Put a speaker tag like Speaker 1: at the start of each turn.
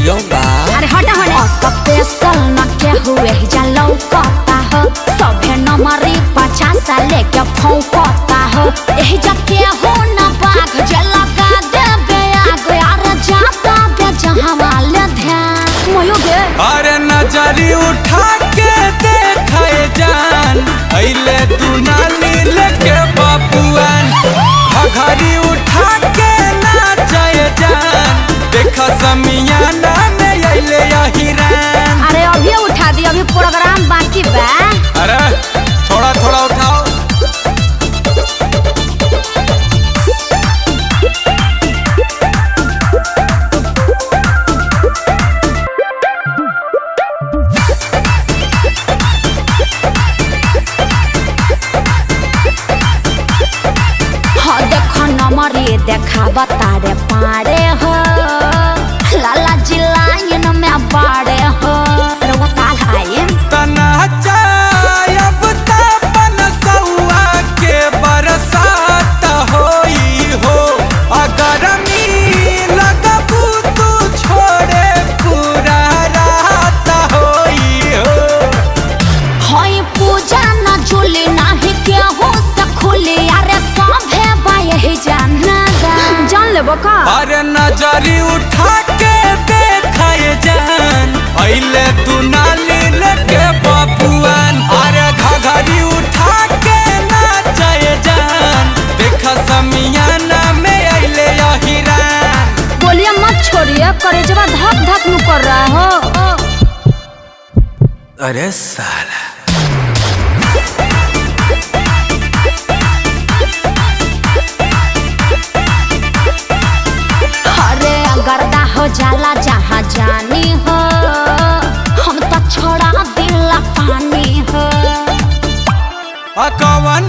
Speaker 1: Video बा।
Speaker 2: अरे हटा होने स्पेशल न के हुए जा लौकता हो सभे नंबरी 50 लेके फौकता हो एही जके हो न बाघ जे लगा देबे आग यार जाता बे जहां वाले ध्यान मोयो गे।
Speaker 3: अरे नजरी उठा के देखाए जान अइले तू नाली लेके बापुआन घघरी उठा के नाचे जान देखा समियाना में अइले हिरान।
Speaker 2: अरे अभी उठा दी अभी प्रोग्राम बाकी बा।
Speaker 3: अरे थोड़ा थोड़ा उठाओ।
Speaker 2: नमरी देखा बतारे पारे हो लाला जी लाइन में बाड़े हो रोता लाइन
Speaker 3: तना चायब तपन सौआ के बरसात होई हो अगर मी लगबू तू छोड़े पूरा रात होई हो।
Speaker 2: होई पूजा न जुली नाही के हो सखुली अरे सभे बाये जाना जान लेबो का।
Speaker 3: अरे नजरी उठा के देखाए जान अइले तू नाली लेके बापुआन अरे घघरी उठा के नाचे जान देखा समियाना में अइले हिरान।
Speaker 2: बोलिए मत छोड़िए करेजवा धक धक नु कर रहा हो।
Speaker 3: अरे साला
Speaker 2: गर्दा हो जाला जहाँ जानी हो हम तो छोड़ा दिल पानी हो।
Speaker 3: कवन